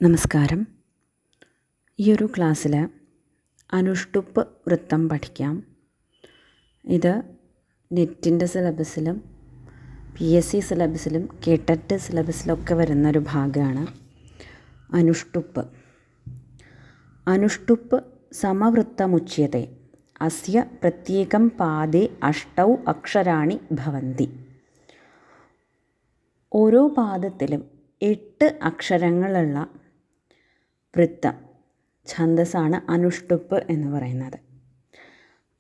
നമസ്കാരം. ഈ ഒരു ക്ലാസ്സിൽ അനുഷ്ടുപ്പ് വൃത്തം പഠിക്കാം. ഇത് നെറ്റിൻ്റെ സിലബസിലും PSC സിലബസിലും കേട്ടറ്റ് സിലബസിലൊക്കെ വരുന്നൊരു ഭാഗമാണ് അനുഷ്ടുപ്പ്. അനുഷ്ടുപ്പ് സമവൃത്തമുച്യത്തെ അസ്യ പ്രത്യേകം പാദേ അഷ്ടൗ അക്ഷരാണി ഭവന്തി. ഓരോ പാദത്തിലും 8 അക്ഷരങ്ങളുള്ള വൃത്തം ഛന്ദസ്സാണ് അനുഷ്ടുപ്പ് എന്ന് പറയുന്നത്.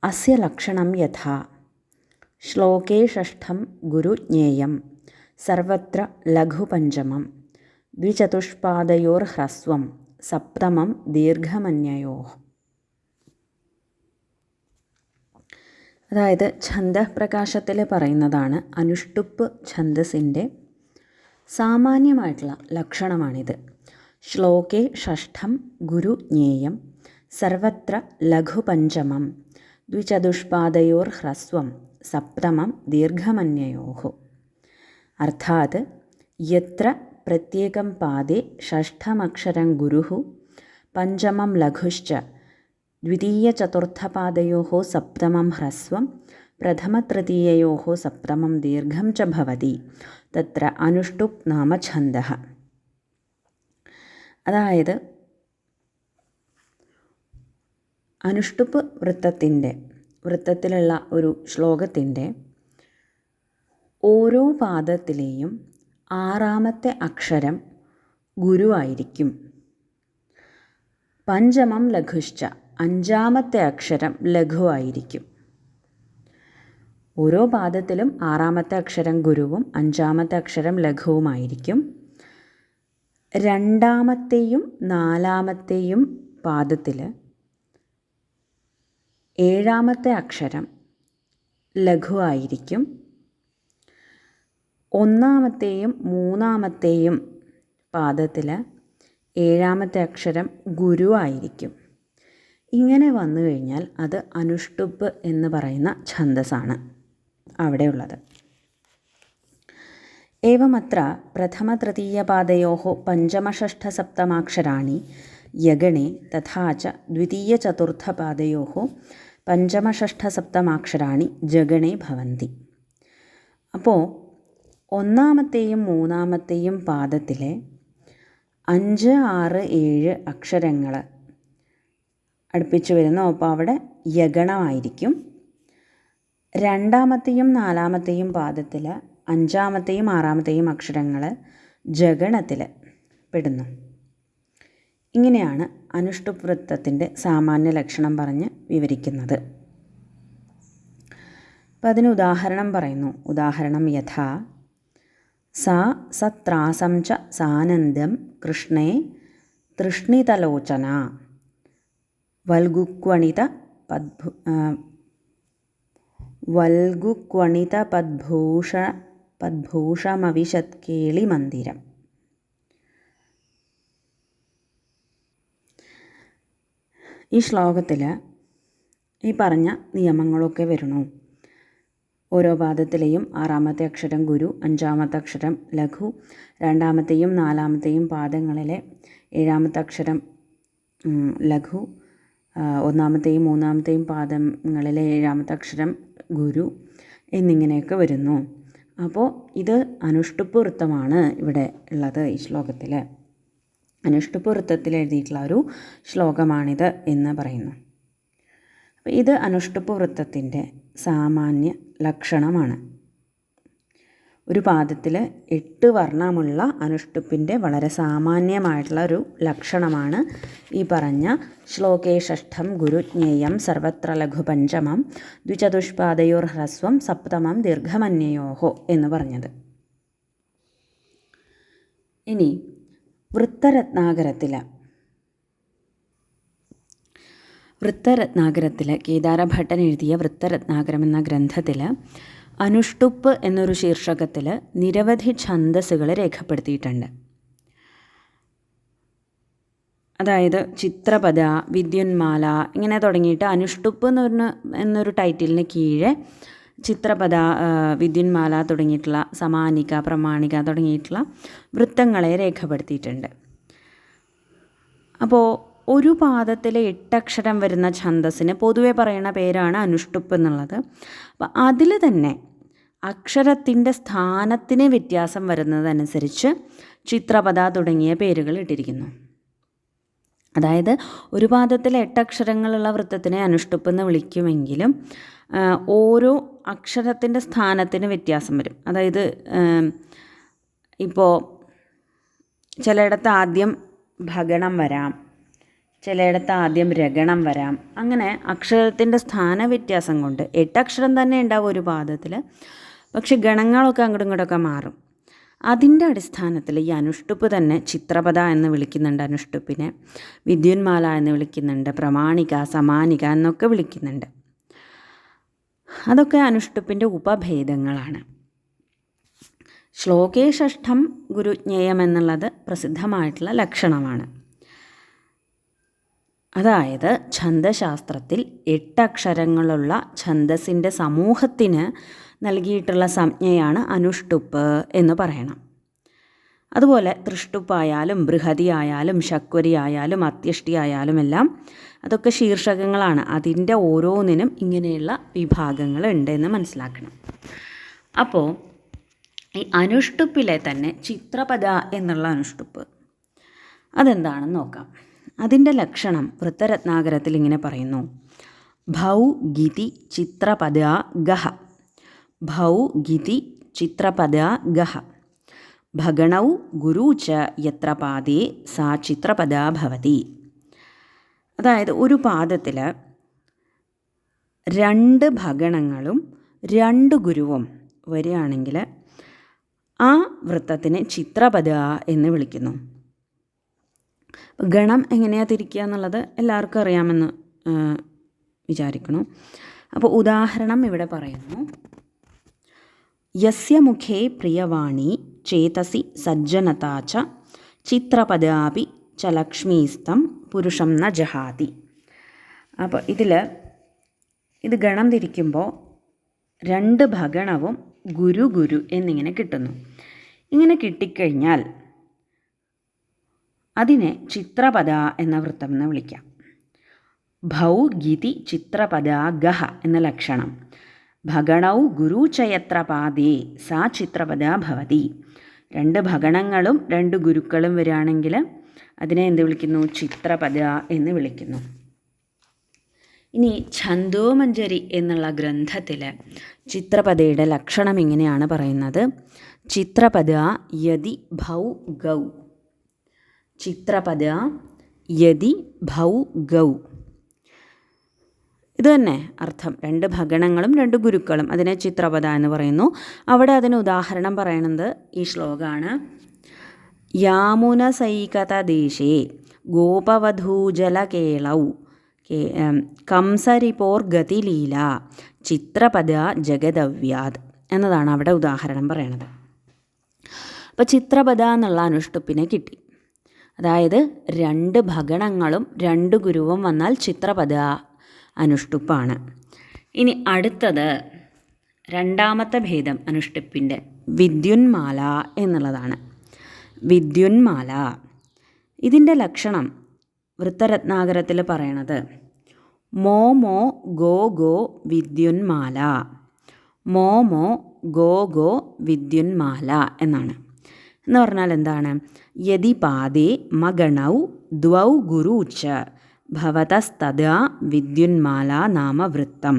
അസ്യ ലക്ഷണം യഥാ ശ്ലോകേ ഷഷ്ഠം ഗുരുജ്ഞേയം സർവത്ര ലഘുപഞ്ചമം ദ്വിചതുഷ്പാദയോർ ഹ്രസ്വം സപ്തമം ദീർഘമന്യയോ. അതായത് ഛന്ദപ്രകാശത്തിൽ പറയുന്നതാണ് അനുഷ്ടുപ്പ് ഛന്ദസ്സിൻ്റെ സാമാന്യമായിട്ടുള്ള ലക്ഷണമാണിത്. ശ്ലോകേ ഷഷ്ഠം ഗുരുജ്ഞേയം സർവത്ര ലഘുപഞ്ചമം ദ്വിചതുഷ്പാദയോർ ഹ്രസ്വം സപ്തമം ദീർഘമന്യയോ. അർത്ഥാത് യത്ര പ്രത്യേകം പാദേ ഷഷ്ഠമക്ഷരം ഗുരുഃ പഞ്ചമം ലഘുശ്ച ദ്വിതീയചതുർത്ഥപാദയോഃ സപ്തമം ഹ്രസ്വം പ്രഥമതൃതീയയോഃ സപ്തമം ദീർഘം ച ഭവതി തത്ര അനുഷ്ടുപ്പ് നാമ ഛന്ദഃ. അതായത് അനുഷ്ടുപ്പ് വൃത്തത്തിലുള്ള ഒരു ശ്ലോകത്തിൻ്റെ ഓരോ പാദത്തിലെയും 6ാമത്തെ അക്ഷരം ഗുരുവായിരിക്കും. പഞ്ചമം ലഘുശ്ച 5ാമത്തെ അക്ഷരം ലഘുവായിരിക്കും. ഓരോ പാദത്തിലും 6ാമത്തെ അക്ഷരം ഗുരുവും 5ാമത്തെ അക്ഷരം ലഘുവുമായിരിക്കും. 2ാമത്തെയും 4ാമത്തെയും പാദത്തിൽ 7ാമത്തെ അക്ഷരം ലഘുവായിരിക്കും. 1ാമത്തെയും 3ാമത്തെയും പാദത്തിൽ 7ാമത്തെ അക്ഷരം ഗുരുവായിരിക്കും. ഇങ്ങനെ വന്നു കഴിഞ്ഞാൽ അത് അനുഷ്ടുപ്പ് എന്ന് പറയുന്ന ഛന്ദസ്സാണ് അവിടെയുള്ളത്. ഏവമത്ര പ്രഥമതൃതീയപാദയോഃ പഞ്ചമഷഷ്ഠസപ്തമാക്ഷരാണി യഗണേ തഥാ ച ദ്വിതീയചതുർത്ഥപാദയോഃ പഞ്ചമഷഷ്ഠസപ്തമാക്ഷരാണി ജഗണേ ഭവന്തി. അപ്പോൾ 1ാമത്തെയും 3ാമത്തെയും പാദത്തിലെ 5, 6, 7 അക്ഷരങ്ങൾ അടുപ്പിച്ച് വരുന്നു. അപ്പോൾ അവിടെ യഗണമായിരിക്കും. 2ാമത്തെയും 4ാമത്തെയും പാദത്തിൽ 5ാമത്തെയും 6ാമത്തെയും അക്ഷരങ്ങൾ ജഗണത്തിൽ പെടുന്നു. ഇങ്ങനെയാണ് അനുഷ്ടുപ്പ് വൃത്തത്തിൻ്റെ സാമാന്യ ലക്ഷണം പറഞ്ഞ് വിവരിക്കുന്നത്. അപ്പം അതിന് ഉദാഹരണം പറയുന്നു. ഉദാഹരണം യഥാ സത്രാസം ച സാനന്ദം കൃഷ്ണേ തൃഷ്ണിതലോചന വൽഗുക്വണിത പദ്ഭൂഷമവിശത്കേളി മന്ദിരം. ഈ ശ്ലോകത്തിൽ ഈ പറഞ്ഞ നിയമങ്ങളൊക്കെ വരുന്നു. ഓരോ പാദത്തിലെയും 6ാമത്തെ അക്ഷരം ഗുരു, 5ാമത്തെ അക്ഷരം ലഘു, 2ാമത്തെയും 4ാമത്തെയും പാദങ്ങളിലെ 7ാമത്തെ അക്ഷരം ലഘു, 1ാമത്തെയും 3ാമത്തെയും പാദങ്ങളിലെ 7ാമത്തെ അക്ഷരം ഗുരു എന്നിങ്ങനെയൊക്കെ വരുന്നു. അപ്പോൾ ഇത് അനുഷ്ടുപ്പ് വൃത്തമാണ് ഇവിടെ ഉള്ളത്. ഈ ശ്ലോകത്തിൽ അനുഷ്ടുപ്പ് വൃത്തത്തിൽ എഴുതിയിട്ടുള്ള ഒരു ശ്ലോകമാണിത് എന്ന് പറയുന്നു. അപ്പോൾ ഇത് അനുഷ്ടുപ്പ് വൃത്തത്തിൻ്റെ സാമാന്യ ലക്ഷണമാണ്. ഒരു പാദത്തിൽ 8 വർണ്ണമുള്ള അനുഷ്ടുപ്പിൻ്റെ വളരെ സാമാന്യമായിട്ടുള്ള ഒരു ലക്ഷണമാണ് ഈ പറഞ്ഞ ശ്ലോകേ ഷഷ്ഠം ഗുരുജ്ഞേയം സർവത്ര ലഘുപഞ്ചമം ദ്വിചതുഷ്പാദയോർ ഹ്രസ്വം സപ്തമം ദീർഘമന്യയോഹോ എന്ന് പറഞ്ഞത്. ഇനി വൃത്തരത്നാകരത്തിൽ കേദാരഭട്ടൻ എഴുതിയ വൃത്തരത്നാകരം എന്ന ഗ്രന്ഥത്തിൽ അനുഷ്ടുപ്പ് എന്നൊരു ശീർഷകത്തിൽ നിരവധി ഛന്ദസ്സുകൾ രേഖപ്പെടുത്തിയിട്ടുണ്ട്. അതായത് ചിത്രപദ, വിദ്യുന്മാല ഇങ്ങനെ തുടങ്ങിയിട്ട് അനുഷ്ടുപ്പ് എന്നൊരു ടൈറ്റിലിന് കീഴെ ചിത്രപദ, വിദ്യുന്മാല തുടങ്ങിയിട്ടുള്ള സമാനിക, പ്രമാണിക തുടങ്ങിയിട്ടുള്ള വൃത്തങ്ങളെ രേഖപ്പെടുത്തിയിട്ടുണ്ട്. അപ്പോൾ ഒരു പാദത്തിൽ 8 അക്ഷരം വരുന്ന ഛന്ദസ്സിന് പൊതുവെ പറയുന്ന പേരാണ് അനുഷ്ടുപ്പ് എന്നുള്ളത്. അപ്പോൾ അതിൽ തന്നെ അക്ഷരത്തിൻ്റെ സ്ഥാനത്തിന് വ്യത്യാസം വരുന്നതനുസരിച്ച് ചിത്രപദ തുടങ്ങിയ പേരുകൾ ഇട്ടിരിക്കുന്നു. അതായത് ഒരു പാദത്തിൽ 8 അക്ഷരങ്ങളുള്ള വൃത്തത്തിനെ അനുഷ്ടുപ്പ് എന്ന് വിളിക്കുമെങ്കിലും ഓരോ അക്ഷരത്തിൻ്റെ സ്ഥാനത്തിന് വ്യത്യാസം വരും. അതായത് ഇപ്പോൾ ചിലയിടത്ത് ആദ്യം ഭഗണം വരാം, ചിലയിടത്ത് ആദ്യം രഗണം വരാം. അങ്ങനെ അക്ഷരത്തിൻ്റെ സ്ഥാന വ്യത്യാസം കൊണ്ട് 8 അക്ഷരം തന്നെ ഉണ്ടാവും ഒരു പാദത്തിൽ, പക്ഷെ ഗണങ്ങളൊക്കെ അങ്ങോട്ടും ഇങ്ങോട്ടൊക്കെ മാറും. അതിൻ്റെ അടിസ്ഥാനത്തിൽ ഈ അനുഷ്ടുപ്പ് തന്നെ ചിത്രപദ എന്ന് വിളിക്കുന്നുണ്ട്, അനുഷ്ടുപ്പിനെ വിദ്യുന്മാല എന്ന് വിളിക്കുന്നുണ്ട്, പ്രമാണിക, സമാനിക എന്നൊക്കെ വിളിക്കുന്നുണ്ട്. അതൊക്കെ അനുഷ്ടുപ്പിൻ്റെ ഉപഭേദങ്ങളാണ്. ശ്ലോകേ ഷഷ്ഠം ഗുരുജ്ഞേയം എന്നുള്ളത് പ്രസിദ്ധമായിട്ടുള്ള ലക്ഷണമാണ്. അതായത് ഛന്ദശാസ്ത്രത്തിൽ 8 അക്ഷരങ്ങളുള്ള ഛന്ദസ്സിൻ്റെ സമൂഹത്തിന് നൽകിയിട്ടുള്ള സംജ്ഞയാണ് അനുഷ്ടുപ്പ് എന്ന് പറയണം. അതുപോലെ തൃഷ്ടുപ്പായാലും ബൃഹതി ആയാലും ശക്വരി ആയാലും അത്യഷ്ടി ആയാലും എല്ലാം അതൊക്കെ ശീർഷകങ്ങളാണ്. അതിൻ്റെ ഓരോന്നിനും ഇങ്ങനെയുള്ള വിഭാഗങ്ങളുണ്ട് എന്ന് മനസ്സിലാക്കണം. അപ്പോൾ ഈ അനുഷ്ടുപ്പിലെ തന്നെ ചിത്രപദ എന്നുള്ള അനുഷ്ടുപ്പ് അതെന്താണെന്ന് നോക്കാം. അതിൻ്റെ ലക്ഷണം വൃത്തരത്നാകരത്തിൽ ഇങ്ങനെ പറയുന്നു: ഭൗ ഗിതി ചിത്രപദ ഗഹ, ഭൗ ഗിതി ചിത്രപദ ഗഹ, ഭഗണൗ ഗുരു ച യത്ര പാദേ സാ ചിത്രപദ ഭവതി. അതായത് ഒരു പാദത്തിൽ 2 ഭഗണങ്ങളും 2 ഗുരുവും വരികയാണെങ്കിൽ ആ വൃത്തത്തിനെ ചിത്രപദ എന്ന് വിളിക്കുന്നു. ഗണം എങ്ങനെയാണ് തിരിക്കുക എന്നുള്ളത് എല്ലാവർക്കും അറിയാമെന്ന് വിചാരിക്കുന്നു. അപ്പോൾ ഉദാഹരണം ഇവിടെ പറയുന്നു: യസ്യ മുഖേ പ്രിയവാണി ചേതസി സജ്ജനതാ ച ചിത്രപദാപി ച ലക്ഷ്മീസ്തം പുരുഷം ന ജഹാതി. അപ്പോൾ ഇത് ഗണം തിരിക്കുമ്പോൾ 2 ഭഗണവും ഗുരു ഗുരു എന്നിങ്ങനെ കിട്ടുന്നു. ഇങ്ങനെ കിട്ടിക്കഴിഞ്ഞാൽ അതിനെ ചിത്രപദ എന്ന വൃത്തം എന്ന് വിളിക്കാം. ഭൗ ഗിതി ചിത്രപദ ഗഹ എന്ന ലക്ഷണം. ഭഗണൗ ഗുരു ചയത്ര പാദേ സാ ചിത്രപദ ഭവതി. 2 ഭഗണങ്ങളും 2 ഗുരുക്കളും വരികയാണെങ്കിൽ അതിനെ എന്ത് വിളിക്കുന്നു? ചിത്രപദ എന്ന് വിളിക്കുന്നു. ഇനി ഛന്ദോമഞ്ജരി എന്നുള്ള ഗ്രന്ഥത്തിൽ ചിത്രപദയുടെ ലക്ഷണം ഇങ്ങനെയാണ് പറയുന്നത്: ചിത്രപദ യതി ഭൗ ഗൗ, ചിത്രപദ യതി ഭൗ ഗൗ. ഇത് തന്നെ അർത്ഥം. 2 ഭഗണങ്ങളും 2 ഗുരുക്കളും, അതിനെ ചിത്രപദ എന്ന് പറയുന്നു. അവിടെ അതിന് ഉദാഹരണം പറയുന്നത് ഈ ശ്ലോകമാണ്: യാമുനസൈകതദേശേ ഗോപവധൂജലകേളൗ കംസരിപോർ ഗതിലീല ചിത്രപദ ജഗദവ്യാത് എന്നതാണ് അവിടെ ഉദാഹരണം പറയണത്. അപ്പോൾ ചിത്രപദ എന്നുള്ള അനുഷ്ടുപ്പിനെ കിട്ടി. അതായത് 2 ഭഗണങ്ങളും 2 ഗുരുവും വന്നാൽ ചിത്രപദ അനുഷ്ടുപ്പാണ്. ഇനി അടുത്തത് രണ്ടാമത്തെ ഭേദം അനുഷ്ടുപ്പിൻ്റെ വിദ്യുന്മാല എന്നുള്ളതാണ്. വിദ്യുന്മാല ഇതിൻ്റെ ലക്ഷണം വൃത്തരത്നാകരത്തിൽ പറയണത്: മോ മോ ഗോ ഗോ വിദ്യുന്മാല, മോ മോ ഗോ ഗോ വിദ്യുന്മാല എന്നാണ്. എന്ന് പറഞ്ഞാൽ എന്താണ്? യതി പാദേ മഗണൗ ദ്വൗ ഗുരു ച ഭവതസ്തദാ വിദ്യുന്മാല നാമ വൃത്തം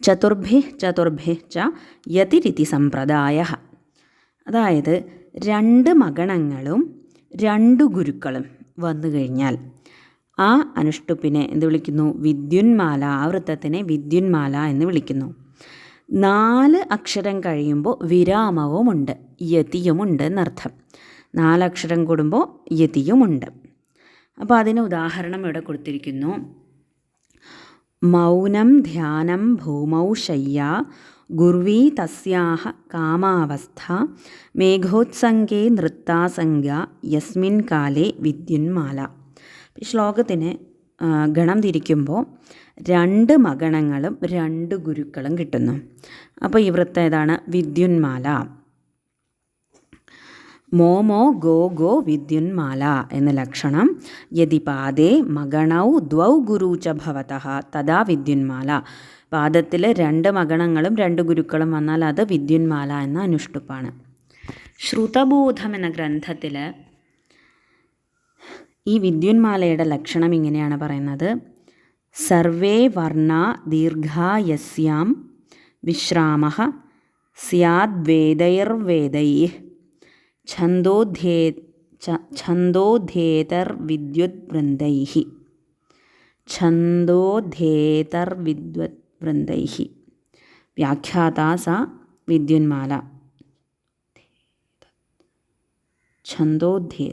ചതുർഭിഃ ചതുർഭിഃ ച യതിരിതി സമ്പ്രദായഃ. അതായത് 2 മഗണങ്ങളും 2 ഗുരുക്കളും വന്നു കഴിഞ്ഞാൽ ആ അനുഷ്ടുപ്പിനെ എന്ത് വിളിക്കുന്നു? വിദ്യുന്മാല. ആ വൃത്തത്തിനെ വിദ്യുന്മാല എന്ന് വിളിക്കുന്നു. 4 അക്ഷരം കഴിയുമ്പോൾ വിരാമവുമുണ്ട്, യതിയുമുണ്ട് എന്നർത്ഥം. 4 അക്ഷരം കൂടുമ്പോൾ യതിയുമുണ്ട്. അപ്പോൾ അതിന് ഉദാഹരണം ഇവിടെ കൊടുത്തിരിക്കുന്നു: മൗനം ധ്യാനം ഭൂമൗ ശയ്യ ഗുർവീ തസ്യാഹ കാമാവസ്ഥ മേഘോത്സംഗേ നൃത്താസംഗ യസ്മിൻ കാലേ വിദ്യുന്മാല. ഈ ശ്ലോകത്തിന് ഗണം തിരിക്കുമ്പോൾ 2 മഗണങ്ങളും 2 ഗുരുക്കളും കിട്ടുന്നു. അപ്പോൾ ഈ വൃത്തം ഏതാണ്? വിദ്യുന്മാല. മോമോ ഗോ ഗോ വിദ്യുന്മാല എന്ന ലക്ഷണം. യദി പാദേ മഗണൗ ദ്വൗ ഗുരു ച ഭവതഃ തഥാ വിദ്യുന്മാല. പാദത്തിൽ 2 മഗണങ്ങളും 2 ഗുരുക്കളും വന്നാൽ അത് വിദ്യുന്മാല എന്ന അനുഷ്ടുപ്പാണ്. ശ്രുതബോധം എന്ന ഗ്രന്ഥത്തിൽ ഈ വിദ്യുന്മാലയുടെ ലക്ഷണം ഇങ്ങനെയാണ് പറയുന്നത്. സർവേ വർണ്ണ ദീർഘായസ്യാം വിശ്രാമഃ സ്യാദ്വേദൈർവേദൈഃ ഛന്ദോധേതർവിദ്യുദ്വൃന്ദൈഃ ഛന്ദോധേതർവിദ്യുദ്വൃന്ദൈഃ. വ്യാഖ്യാതാ സ വിദ്യുന്മാല. ഛന്ദോധേ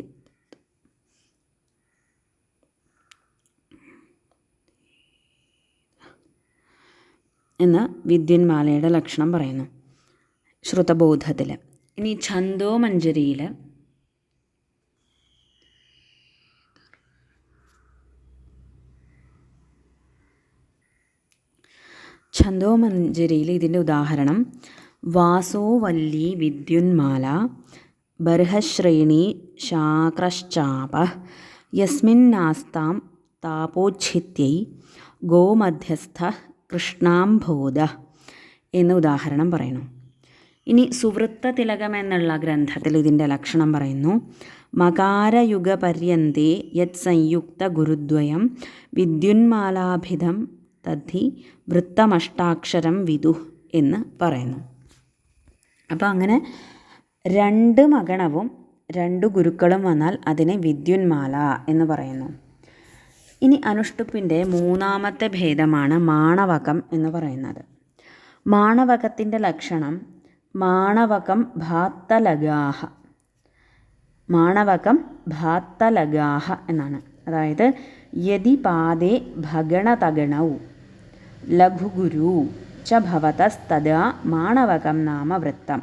എന്ന് വിദ്യുന്മാലയുടെ ലക്ഷണം പറയുന്നു ശ്രുതബോധത്തിൽ. ഇനി ഛന്ദോമഞ്ജരിയിൽ ഇതിൻ്റെ ഉദാഹരണം വാസോവല്ലി വിദ്യുന്മാല ബർഹശ്രേണി ശാക്രശ്ചാപ യസ്മിന്നാസ്താം താപോച്ഛിത്यै ഗോമധ്യസ്ഥ കൃഷ്ണാംബോധ എന്ന ഉദാഹരണം പറയുന്നു. ഇനി സുവൃത്ത തിലകം എന്നുള്ള ഗ്രന്ഥത്തിൽ ഇതിൻ്റെ ലക്ഷണം പറയുന്നു. മകാരയുഗപര്യന്തേ യത് സംയുക്ത ഗുരുദ്വയം വിദ്യുന്മാലാഭിധം തദ്ധി വൃത്തമഷ്ടാക്ഷരം വിദു എന്ന് പറയുന്നു. അപ്പോൾ അങ്ങനെ 2 മഗണവും 2 ഗുരുക്കളും വന്നാൽ അതിനെ വിദ്യുന്മാല എന്ന് പറയുന്നു. ഇനി അനുഷ്ടുപ്പിൻ്റെ 3ാമത്തെ ഭേദമാണ് മാണവകം എന്ന് പറയുന്നത്. മാണവകത്തിൻ്റെ ലക്ഷണം മാണവകം ഭാത്തലഗാഹ. മാണവകം ഭാത്തലഗാഹ എന്നാണ്. അതായത് യദി പാദേ ഭഗണതഗണൗ ലഘുഗുരു ച ഭവതസ്തദാ മാണവകം നാമ വൃത്തം.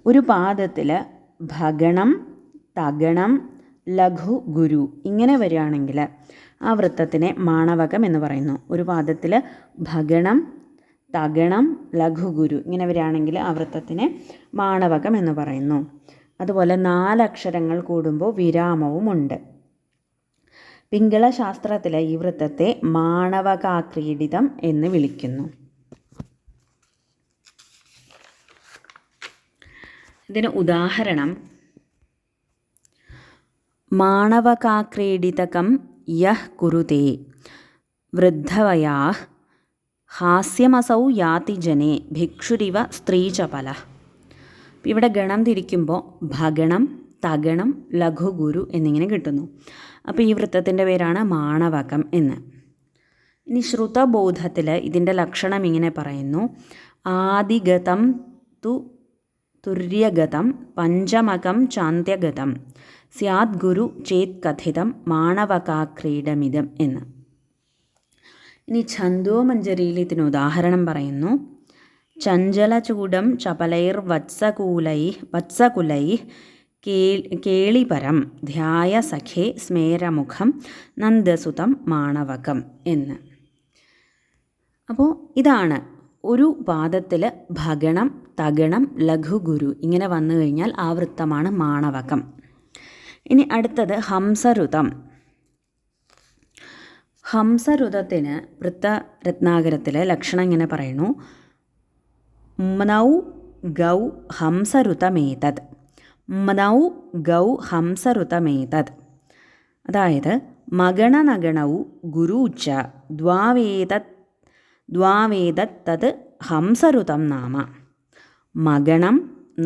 ഒരു പാദത്തിൽ ഭഗണം, തഗണം, ലഘു, ഗുരു ഇങ്ങനെ വരികയാണെങ്കിൽ ആ വൃത്തത്തിനെ മാണവകം എന്ന് പറയുന്നു. ഒരു പാദത്തിൽ ഭഗണം, തഗണം, ലഘു, ഗുരു ഇങ്ങനെ വരികയാണെങ്കിൽ ആ വൃത്തത്തിനെ മാണവകം എന്ന് പറയുന്നു. അതുപോലെ 4 അക്ഷരങ്ങൾ കൂടുമ്പോൾ വിരാമവുമുണ്ട്. പിംഗള ശാസ്ത്രത്തിൽ ഈ വൃത്തത്തെ മാണവകാക്രീഡിതം എന്ന് വിളിക്കുന്നു. ഇതിന് ഉദാഹരണം മാണവകാക്രീഡിതകം യഃ കുരുതേ വൃദ്ധവയാഃ ഹാസ്യമസൗ യാതി ജനേ ഭിക്ഷുരിവ സ്ത്രീചപല. ഇവിടെ ഗണം തിരിക്കുമ്പോൾ ഭഗണം, തഗണം, ലഘുഗുരു എന്നിങ്ങനെ കിട്ടുന്നു. അപ്പോൾ ഈ വൃത്തത്തിൻ്റെ പേരാണ് മാണവകം എന്ന്. ഇനി ശ്രുതബോധത്തിൽ ഇതിൻ്റെ ലക്ഷണം ഇങ്ങനെ പറയുന്നു. ആദിഗതം തു തുര്യഗതം പഞ്ചമകം ചാന്ത്യഗതം സ്യാദ് ഗുരു ചേത് കഥിതം മാണവകാക്രീഡമിതം എന്ന്. ഇനി ഛന്ദോമഞ്ജരിയിൽ ഇതിന് ഉദാഹരണം പറയുന്നു. ചഞ്ചലചൂടം ചപലൈർവത്സകുലൈ കേളിപരം ധ്യായ സഖേ സ്മേരമുഖം നന്ദസുതം മാണവകം എന്ന്. അപ്പോൾ ഇതാണ് ഒരു പാദത്തിൽ ഭഗണം, തഗണം, ലഘുഗുരു ഇങ്ങനെ വന്നു കഴിഞ്ഞാൽ ആ വൃത്തമാണ് മാണവകം. ഇനി അടുത്തത് ഹംസരുതം. ഹംസരുതത്തിന് വൃത്തരത്നാകരത്തിലെ ലക്ഷണം ഇങ്ങനെ പറയുന്നു. മ്നൗ ഗൗ ഹംസരുതമേതത്. മ്നൗ ഗൗ ഹംസരുതമേതത്. അതായത് മഗണനഗണൗ ഗുരുച്ച ദ്വാവേതത് തത് ഹംസരുതം നാമ. മഗണം,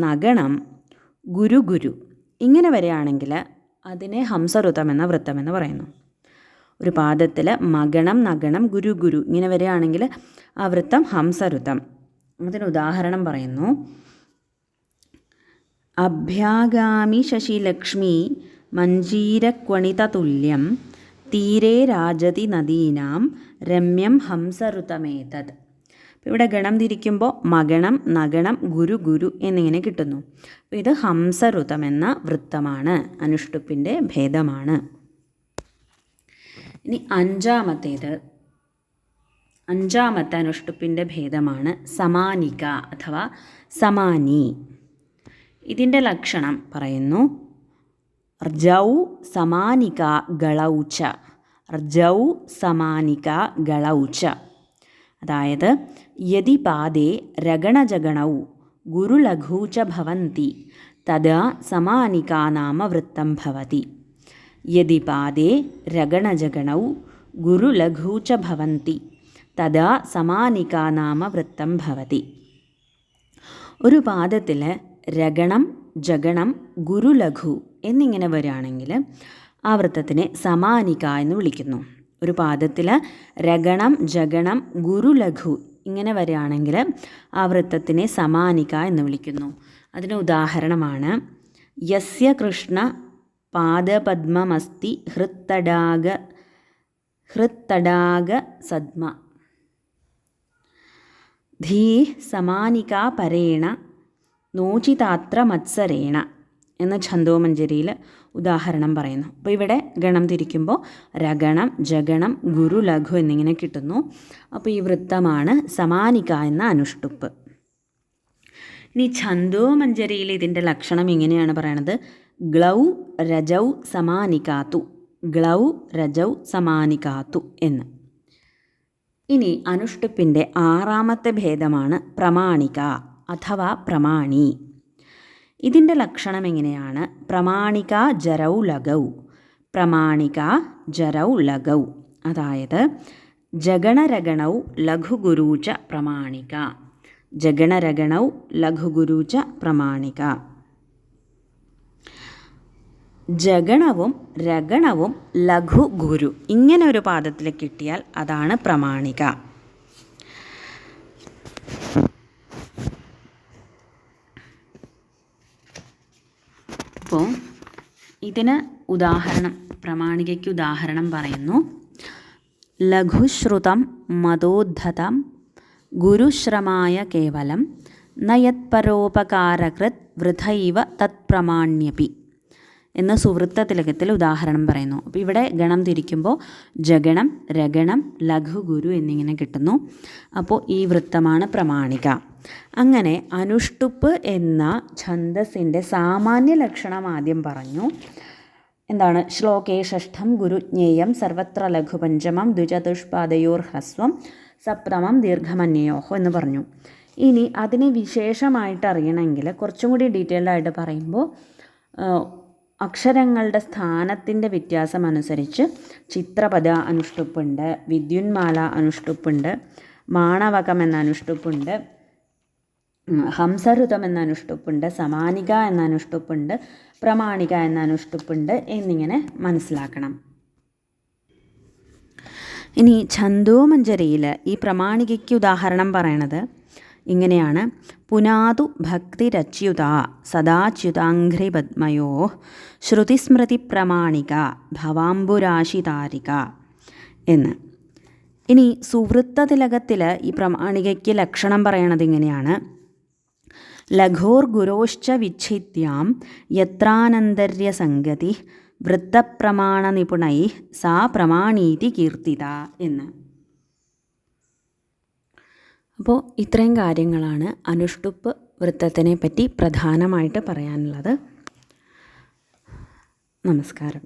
നഗണം, ഗുരു ഇങ്ങനെ വരികയാണെങ്കിൽ അതിനെ ഹംസരുതം എന്ന വൃത്തമെന്ന് പറയുന്നു. ഒരു പാദത്തിൽ മഗണം, നഗണം, ഗുരു ഇങ്ങനെ വരികയാണെങ്കിൽ ആ വൃത്തം ഹംസരുതം. അതിന് ഉദാഹരണം പറയുന്നു. അഭ്യാഗാമി ശശിലക്ഷ്മി മഞ്ജീരക്വണിതതുല്യം തീരേ രാജതി നദീനാം രമ്യം ഹംസരുതമേതത്. ഇവിടെ ഗണം തിരിക്കുമ്പോൾ മഗണം, നഗണം, ഗുരു എന്നിങ്ങനെ കിട്ടുന്നു. അപ്പോൾ ഇത് ഹംസരുതം എന്ന വൃത്തമാണ്, അനുഷ്ടുപ്പിൻ്റെ ഭേദമാണ്. ഇനി അഞ്ചാമത്തെ അനുഷ്ടുപ്പിൻ്റെ ഭേദമാണ് സമാനിക അഥവാ സമാനി. ഇതിൻ്റെ ലക്ഷണം പറയുന്നു. ർജൗ സമാനിക ഗളൗച്ച. ർജൗ സമാനിക ഗളൗച്ച. അതായത് യദി പാദേ രഗണജഗണൗ ഗുരുലഘൂ ച ഭവന്തി തദാ സമാനിക നാമ വൃത്തം ഭവതി. യദി പാദേ രഗണജഗണൗ ഗുരുലഘൂ ച ഭവന്തി തദാ സമാനിക നാമ വൃത്തം ഭവതി. ഒരു പാദത്തിൽ രഗണം, ജഗണം, ഗുരുലഘു എന്നിങ്ങനെ വരികയാണെങ്കിൽ ആ വൃത്തത്തിനെ സമാനിക എന്ന് വിളിക്കുന്നു. ഒരു പാദത്തിൽ രഗണം, ജഗണം, ഗുരുലഘു ഇങ്ങനെ വരികയാണെങ്കിൽ ആ വൃത്തത്തിനെ സമാനിക എന്ന് വിളിക്കുന്നു. അതിന് ഉദാഹരണമാണ് യസ്യ കൃഷ്ണ പാദപദ്മമസ്തി ഹൃത്തടാക സദ്മ ധീ സമാനിക പരേണ നോചിതാത്ര മത്സരേണ എന്ന ഛന്ദോമഞ്ജരിയിൽ ഉദാഹരണം പറയുന്നു. അപ്പോൾ ഇവിടെ ഗണം തിരിക്കുമ്പോൾ രഗണം, ജഗണം, ഗുരു, ലഘു എന്നിങ്ങനെ കിട്ടുന്നു. അപ്പോൾ ഈ വൃത്തമാണ് സമാനിക എന്ന അനുഷ്ടുപ്പ്. ഇനി ഛന്ദോമഞ്ജരിയിൽ ഇതിൻ്റെ ലക്ഷണം ഇങ്ങനെയാണ് പറയണത്. ഗ്ലൗ രജൗ സമാനികാതു. ഗ്ലൗ രജൗ സമാനികാതു എന്ന്. ഇനി അനുഷ്ടുപ്പിൻ്റെ 6ാമത്തെ ഭേദമാണ് പ്രമാണിക അഥവാ പ്രമാണി. ഇതിൻ്റെ ലക്ഷണം എങ്ങനെയാണ്? പ്രമാണിക ജരൗ ലഘൗ. പ്രമാണിക ജരൗ ലഘൗ. അതായത് ജഗണരഗണൗ ലഘുഗുരുച പ്രമാണിക. ജഗണരഗണൗ ലഘുഗുരുച പ്രമാണിക. ജഗണവും രഗണവും ലഘു ഗുരു ഇങ്ങനെ ഒരു പാദത്തിൽ കിട്ടിയാൽ അതാണ് പ്രമാണിക. അപ്പോൾ ഇതിന് ഉദാഹരണം, പ്രമാണികയ്ക്ക് ഉദാഹരണം പറയുന്നു. ലഘുശ്രുതം മതോദ്ധതം ഗുരുശ്രമായ കേവലം നയത്പരോപകാരകൃത് വൃഥൈവ തത്പ്രമാണ്യപി എന്ന് സുവൃത്തതിലകത്തിൽ ഉദാഹരണം പറയുന്നു. അപ്പോൾ ഇവിടെ ഗണം തിരിക്കുമ്പോൾ ജഗണം, രഗണം, ലഘു, ഗുരു എന്നിങ്ങനെ കിട്ടുന്നു. അപ്പോൾ ഈ വൃത്തമാണ് പ്രമാണിക. അങ്ങനെ അനുഷ്ടുപ്പ് എന്ന ഛന്ദസ്സിൻ്റെ സാമാന്യ ലക്ഷണം ആദ്യം പറഞ്ഞു. എന്താണ്? ശ്ലോകേ ഷഷ്ഠം ഗുരുജ്ഞേയം സർവത്ര ലഘു പഞ്ചമം ദ്വിചതുഷ്പാദയോർ ഹ്രസ്വം സപ്തമം ദീർഘമന്യോഹോ എന്ന് പറഞ്ഞു. ഇനി അതിനെ വിശേഷമായിട്ട് അറിയണമെങ്കിൽ കുറച്ചും കൂടി ഡീറ്റെയിൽഡ് ആയിട്ട് പറയുമ്പോൾ അക്ഷരങ്ങളുടെ സ്ഥാനത്തിൻ്റെ വ്യത്യാസം അനുസരിച്ച് ചിത്രപദ അനുഷ്ടുപ്പുണ്ട്, വിദ്യുന്മാല അനുഷ്ടുപ്പുണ്ട്, മാണവകം എന്ന അനുഷ്ടുപ്പുണ്ട്, ഹംസരുതം എന്ന അനുഷ്ടുപ്പുണ്ട്, സമാനിക എന്ന അനുഷ്ടുപ്പുണ്ട്, പ്രമാണിക എന്ന അനുഷ്ടുപ്പുണ്ട് എന്നിങ്ങനെ മനസ്സിലാക്കണം. ഇനി ഛന്ദോമഞ്ജരിയിൽ ഈ പ്രമാണികയ്ക്ക് ഉദാഹരണം പറയണത് ഇങ്ങനെയാണ്. പുനാതു ഭക്തിരച്യുത സദാച്യുതാഘ്രി പദ്മയോ ശ്രുതിസ്മൃതി പ്രമാണിക ഭവാംബുരാശിതാരിക എന്ന്. ഇനി സുവൃത്തതിലകത്തിൽ ഈ പ്രമാണികയ്ക്ക് ലക്ഷണം പറയണത് ഇങ്ങനെയാണ്. ലഘോർ ഗുരോശ്ച വിച്ഛിദ്യാം യത്രാനന്തര്യ സംഗതി വൃത്തപ്രമാണ നിപുണൈ സാ പ്രമാണീതി കീർത്തിത എന്ന്. അപ്പോൾ ഇത്രയും കാര്യങ്ങളാണ് അനുഷ്ടുപ്പ് വൃത്തത്തിനെ പറ്റി പ്രധാനമായിട്ട് പറയാനുള്ളത്. നമസ്കാരം.